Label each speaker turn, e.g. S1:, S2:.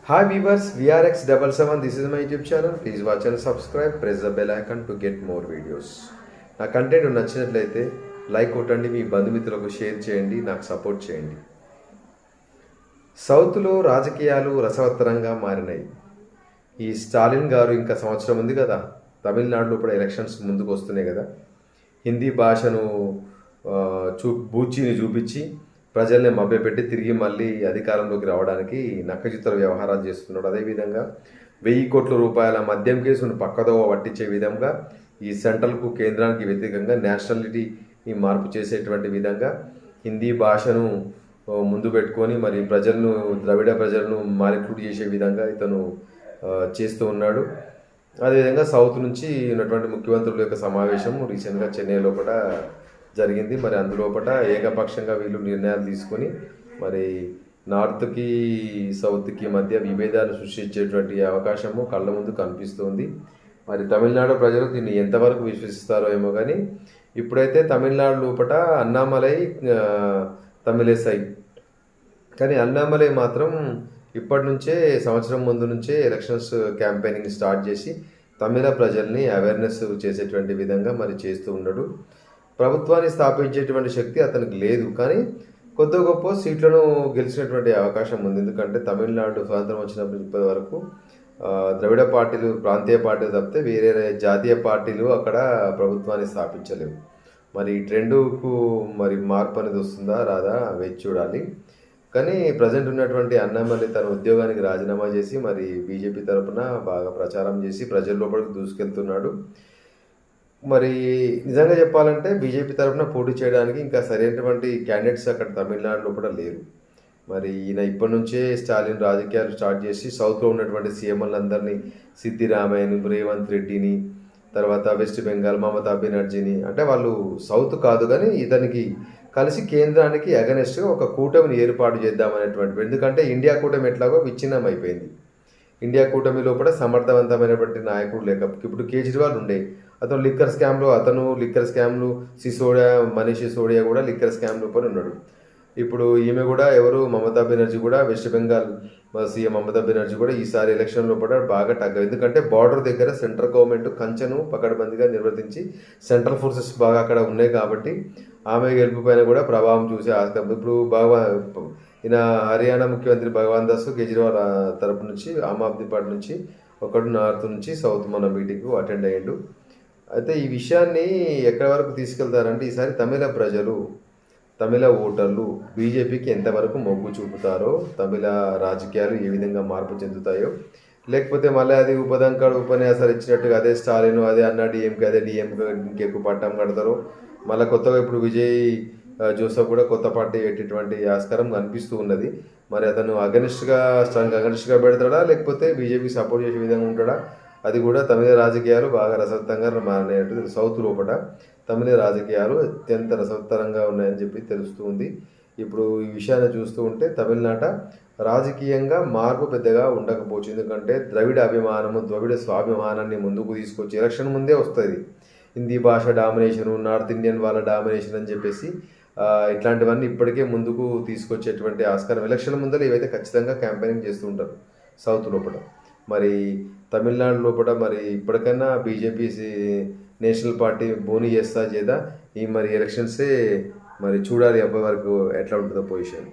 S1: Hi viewers, VRX77, this is my YouTube channel. Please watch and subscribe. Press the bell icon to get more videos. నా content నచ్చినట్లయితే like కొట్టండి, మీ బంధుమిత్రులకు share చేయండి, నాకు support చేయండి. సౌత్లో రాజకీయాలు రసవత్తరంగా మారినాయి. ఈ స్టాలిన్ గారు ఇంకా సంవత్సరం ఉంది కదా, తమిళనాడులో కూడా ఎలక్షన్స్ ముందుకు వస్తున్నాయి కదా, హిందీ భాషను బూచిని చూపించి ప్రజల్ని మభ్యపెట్టి తిరిగి మళ్ళీ అధికారంలోకి రావడానికి నక్కచిత్ర వ్యవహారాలు చేస్తున్నాడు. అదేవిధంగా 1000 కోట్ల రూపాయల మద్యం కేసును పక్కదోవ పట్టించే విధంగా ఈ సెంట్రల్కు కేంద్రానికి వ్యతిరేకంగా నేషనాలిటీని మార్పు చేసేటువంటి విధంగా హిందీ భాషను ముందు పెట్టుకొని మరి ప్రజలను, ద్రవిడ ప్రజలను మానిపులేట్ చేసే విధంగా ఇతను చేస్తూ ఉన్నాడు. అదేవిధంగా సౌత్ నుంచి ఉన్నటువంటి ముఖ్యమంత్రుల యొక్క సమావేశం రీసెంట్గా చెన్నైలో కూడా జరిగింది. మరి అందులోపట ఏకపక్షంగా వీళ్ళు నిర్ణయాలు తీసుకొని మరి నార్త్కి సౌత్కి మధ్య విభేదాలు సృష్టించేటువంటి అవకాశము కళ్ళ ముందు కనిపిస్తుంది. మరి తమిళనాడు ప్రజలు దీన్ని ఎంతవరకు విశ్వసిస్తారో ఏమో కానీ ఇప్పుడైతే తమిళనాడు లోపల అన్నామలై తమిళేసై, కానీ అన్నామలై మాత్రం ఇప్పటి నుంచే సంవత్సరం ముందు నుంచే ఎలక్షన్స్ క్యాంపెయినింగ్ స్టార్ట్ చేసి తమిళ ప్రజల్ని అవేర్నెస్ చేసేటువంటి విధంగా మరి చేస్తూ ఉన్నాడు. ప్రభుత్వాన్ని స్థాపించేటువంటి శక్తి అతనికి లేదు, కానీ కొద్ది గొప్ప సీట్లను గెలిచినటువంటి అవకాశం ఉంది. ఎందుకంటే తమిళనాడు స్వాతంత్రం వచ్చినప్పటి ఇప్పటి వరకు ద్రవిడ పార్టీలు, ప్రాంతీయ పార్టీలు తప్పితే వేరే జాతీయ పార్టీలు అక్కడ ప్రభుత్వాన్ని స్థాపించలేవు. మరి ఈ ట్రెండుకు మరి మార్పు అనేది వస్తుందా రాదా వేచి చూడాలి. కానీ ప్రజెంట్ ఉన్నటువంటి అన్నామలై తన ఉద్యోగానికి రాజీనామా చేసి మరి బీజేపీ తరఫున బాగా ప్రచారం చేసి ప్రజల లోపలికి దూసుకెళ్తున్నాడు. మరి నిజంగా చెప్పాలంటే బీజేపీ తరఫున పోటీ చేయడానికి ఇంకా సరైనటువంటి క్యాండిడేట్స్ అక్కడ తమిళనాడులో కూడా లేరు. మరి ఈయన ఇప్పటి నుంచే స్టాలిన్ రాజకీయాలు స్టార్ట్ చేసి సౌత్లో ఉన్నటువంటి సీఎంలందరినీ, సిద్దిరామయ్యని, రేవంత్ రెడ్డిని, తర్వాత వెస్ట్ బెంగాల్ మమతా బెనర్జీని, అంటే వాళ్ళు సౌత్ కాదు కానీ ఇతనికి కలిసి కేంద్రానికి అగనెస్ట్గా ఒక కూటమిని ఏర్పాటు చేద్దామనేటువంటి, ఎందుకంటే ఇండియా కూటమి ఎట్లాగో విచ్ఛిన్నం అయిపోయింది. ఇండియా కూటమి లోపల సమర్థవంతమైనటువంటి నాయకుడు లేక ఇప్పుడు కేజ్రీవాల్ ఉండే, అతను లిక్కర్ స్కామ్లు సిసోడియా, మనీష్ సిసోడియా కూడా లిక్కర్ స్కామ్ లోపల ఉన్నాడు. ఇప్పుడు ఈమె కూడా ఎవరు, మమతా బెనర్జీ కూడా, వెస్ట్ బెంగాల్ సీఎం మమతా బెనర్జీ కూడా ఈసారి ఎలక్షన్ లోపల బాగా ఎందుకంటే బార్డర్ దగ్గర సెంట్రల్ గవర్నమెంట్ కంచెను పకడ్బందీగా నిర్వర్తించి సెంట్రల్ ఫోర్సెస్ బాగా అక్కడ ఉన్నాయి కాబట్టి ఆమె గెలుపు పైన కూడా ప్రభావం చూసే ఆస్కారం. ఇప్పుడు ఈయన హర్యానా ముఖ్యమంత్రి భగవాన్ దాస్ కేజ్రీవాల్ తరపు నుంచి, ఆమ్ ఆద్మీ పార్టీ నుంచి ఒకడు నార్త్ నుంచి సౌత్ మన మీటింగ్కు అటెండ్ అయ్యిండు. అయితే ఈ విషయాన్ని ఎక్కడి వరకు తీసుకెళ్తారంటే ఈసారి తమిళ ఓటర్లు బీజేపీకి ఎంతవరకు మొగ్గు చూపుతారో, తమిళ రాజకీయాలు ఏ విధంగా మార్పు చెందుతాయో, లేకపోతే మళ్ళీ అది ఉపన్యాసాలు ఇచ్చినట్టుగా అదే స్టాలిన్, అదే అన్నా డిఎంకే, అదే డిఎంకే ఇంకెక్కువ పట్టం కడతారో, మళ్ళీ కొత్తగా ఇప్పుడు విజయ్ జోసఫ్ కూడా కొత్త పార్టీ పెట్టేటువంటి ఆస్కారం కనిపిస్తూ ఉన్నది. మరి అతను అగనిస్ట్గా పెడతాడా, లేకపోతే బీజేపీకి సపోర్ట్ చేసే విధంగా ఉంటాడా, అది కూడా తమిళ రాజకీయాలు బాగా రసవత్తంగా మారినట్టు సౌత్ లోపల తమిళ రాజకీయాలు అత్యంత రసవత్తరంగా ఉన్నాయని చెప్పి తెలుస్తూ ఉంది. ఇప్పుడు ఈ విషయాన్ని చూస్తూ ఉంటే తమిళనాట రాజకీయంగా మార్పు పెద్దగా ఉండకపోవచ్చు. ఎందుకంటే ద్రవిడ స్వాభిమానాన్ని ముందుకు తీసుకొచ్చి ఎలక్షన్ ముందే వస్తుంది హిందీ భాష డామినేషను, నార్త్ ఇండియన్ వాళ్ళ డామినేషన్ అని చెప్పేసి ఇట్లాంటివన్నీ ఇప్పటికే ముందుకు తీసుకొచ్చేటువంటి ఆస్కారం ఎలక్షన్ ముందర ఇవైతే ఖచ్చితంగా క్యాంపెయినింగ్ చేస్తూ ఉంటారు సౌత్ లోపల. మరి తమిళనాడు లోపల మరి ఇప్పటికైనా బీజేపీ నేషనల్ పార్టీ బోని చేస్తా చేదా ఈ మరి ఎలక్షన్సే మరి చూడాలి అప్పటి వరకు ఎట్లా ఉంటుందో పొజిషన్.